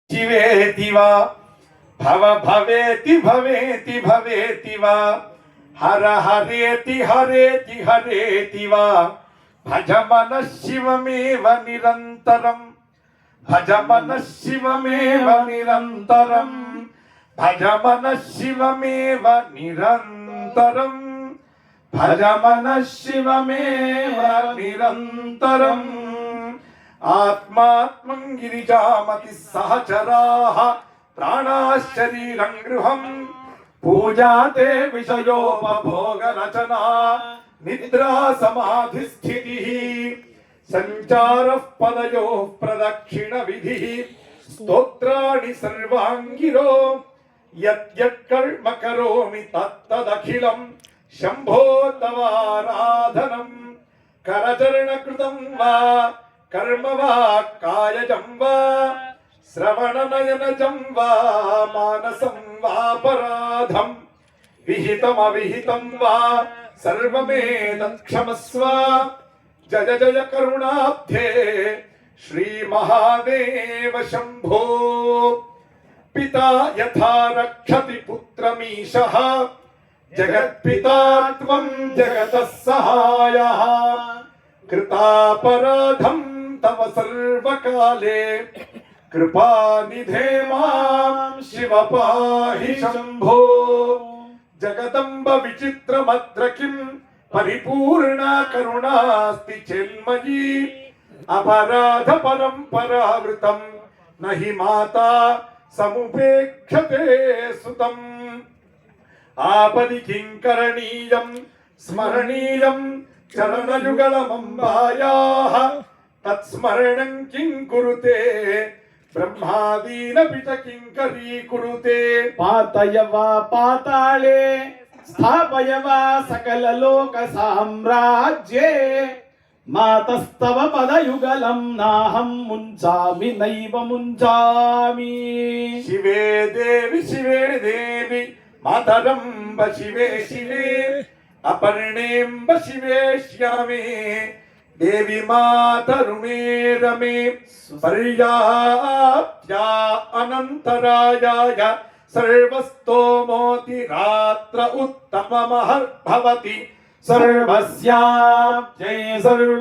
शिवेति वा भव भवेति भवेति भवेति वा हर हरेति हरेति हरेति वा भज मनः शिवमेव निरन्तरं भज मनः शिवमेव निरन्तरं भज मनः शिवमेव निरन्तरं भज मनः शिवमेव निरन्तरम् आत्मात्मं गिरिजामति सहचराः प्राणाश्चरीरं गृहं पूजाते विषयोपभोगरचना निद्रा समाधिस्थितिः सञ्चारः पदयोः प्रदक्षिणविधिः स्तोत्राणि सर्वाङ्गिरो यत् कर्म करोमि तत्तदखिलं शम्भो तवाराधनं करचरणकृतं वा कर्म वा कायजं वा श्रवणनयनजं वा मानसं वापराधं विहितमविहितं वा सर्वमेतत्क्षमस्व जय जय करुणाब्धे श्रीमहादेव शम्भो पिता यथा रक्षति पुत्रमीशः जगत्पिता त्वं जगतः सहायः कृतापराधं तव सर्वकाले कृपानिधे मां शिव पाहि शम्भो जगदम्ब विचित्रमत्र किं परिपूर्णा करुणास्ति चेन्मयी अपराध परम्परावृतं न हि माता समुपेक्षते सुतम् आपदि किं करणीयं स्मरणीयं चरणयुगलमम्बायाः तत्स्मरणं किं कुरुते ब्रह्मादीनपि च किंकरी कुरुते पातय वा पाताले स्थापय वा सकललोक साम्राज्ये मातस्तव पदयुगलं नाहं मुञ्चामि नैव मुञ्चामि शिवे देवी मातरम्ब शिवे शिवे अपर्णेम्ब शिवे श्यामे देवी मातरुणे रमे पर्याप्त्या अनन्तरायाय सर्वस्तोमोतिरात्र उत्तममहर्भवति सर्वस्याप्त्यै सर्व